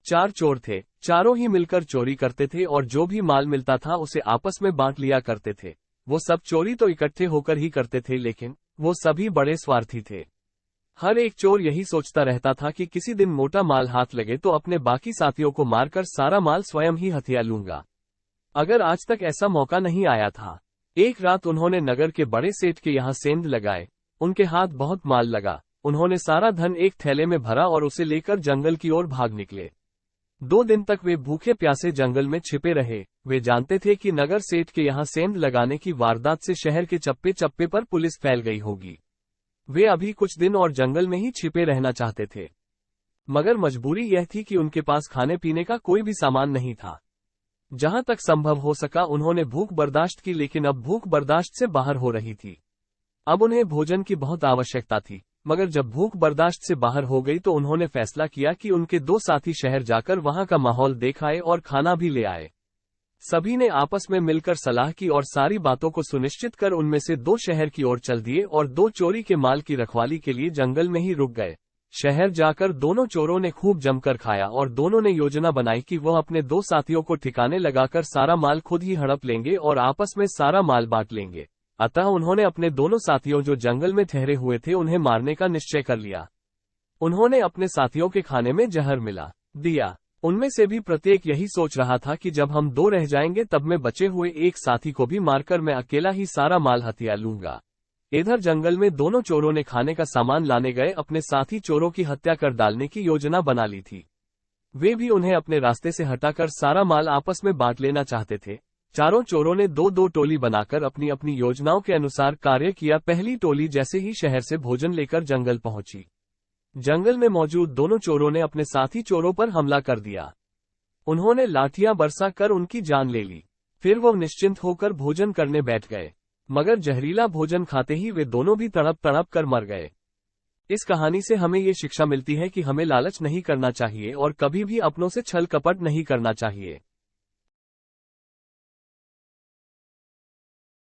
4 चोर थे, चारों ही मिलकर चोरी करते थे और जो भी माल मिलता था उसे आपस में बांट लिया करते थे। वो सब चोरी तो इकट्ठे होकर ही करते थे, लेकिन वो सभी बड़े स्वार्थी थे। हर एक चोर यही सोचता रहता था कि किसी दिन मोटा माल हाथ लगे तो अपने बाकी साथियों को मारकर सारा माल स्वयं ही हथिया लूंगा। अगर आज तक ऐसा मौका नहीं आया था। एक रात उन्होंने नगर के बड़े सेठ के यहाँ सेंध लगाए। उनके हाथ बहुत माल लगा। उन्होंने सारा धन एक थैले में भरा और उसे लेकर जंगल की ओर भाग निकले। 2 दिन तक वे भूखे प्यासे जंगल में छिपे रहे। वे जानते थे कि नगर सेठ के यहाँ सेंध लगाने की वारदात से शहर के चप्पे चप्पे पर पुलिस फैल गई होगी। वे अभी कुछ दिन और जंगल में ही छिपे रहना चाहते थे, मगर मजबूरी यह थी कि उनके पास खाने पीने का कोई भी सामान नहीं था। जहां तक संभव हो सका उन्होंने भूख बर्दाश्त की, लेकिन अब भूख बर्दाश्त से बाहर हो रही थी। अब उन्हें भोजन की बहुत आवश्यकता थी, मगर जब भूख बर्दाश्त से बाहर हो गई तो उन्होंने फैसला किया कि उनके 2 साथी शहर जाकर वहां का माहौल देख आए और खाना भी ले आए। सभी ने आपस में मिलकर सलाह की और सारी बातों को सुनिश्चित कर उनमें से 2 शहर की ओर चल दिए और 2 चोरी के माल की रखवाली के लिए जंगल में ही रुक गए। शहर जाकर दोनों चोरों ने खूब जमकर खाया और दोनों ने योजना बनाई कि वह अपने 2 साथियों को ठिकाने लगाकर सारा माल खुद ही हड़प लेंगे और आपस में सारा माल बांट लेंगे। अतः उन्होंने अपने दोनों साथियों जो जंगल में ठहरे हुए थे उन्हें मारने का निश्चय कर लिया। उन्होंने अपने साथियों के खाने में जहर मिला दिया। उनमें से भी प्रत्येक यही सोच रहा था कि जब हम 2 रह जाएंगे तब मैं बचे हुए एक साथी को भी मारकर मैं अकेला ही सारा माल हथिया लूंगा। इधर जंगल में दोनों चोरों ने खाने का सामान लाने गए अपने साथी चोरों की हत्या कर डालने की योजना बना ली थी। वे भी उन्हें अपने रास्ते से हटाकर सारा माल आपस में बांट लेना चाहते थे। चारों चोरों ने 2-2 टोली बनाकर अपनी अपनी योजनाओं के अनुसार कार्य किया। पहली टोली जैसे ही शहर से भोजन लेकर जंगल पहुंची, जंगल में मौजूद दोनों चोरों ने अपने साथी चोरों पर हमला कर दिया। उन्होंने लाठियां बरसा कर उनकी जान ले ली। फिर वो निश्चिंत होकर भोजन करने बैठ गए, मगर जहरीला भोजन खाते ही वे दोनों भी तड़प तड़प कर मर गए। इस कहानी से हमें ये शिक्षा मिलती है कि हमें लालच नहीं करना चाहिए और कभी भी अपनों से छल कपट नहीं करना चाहिए।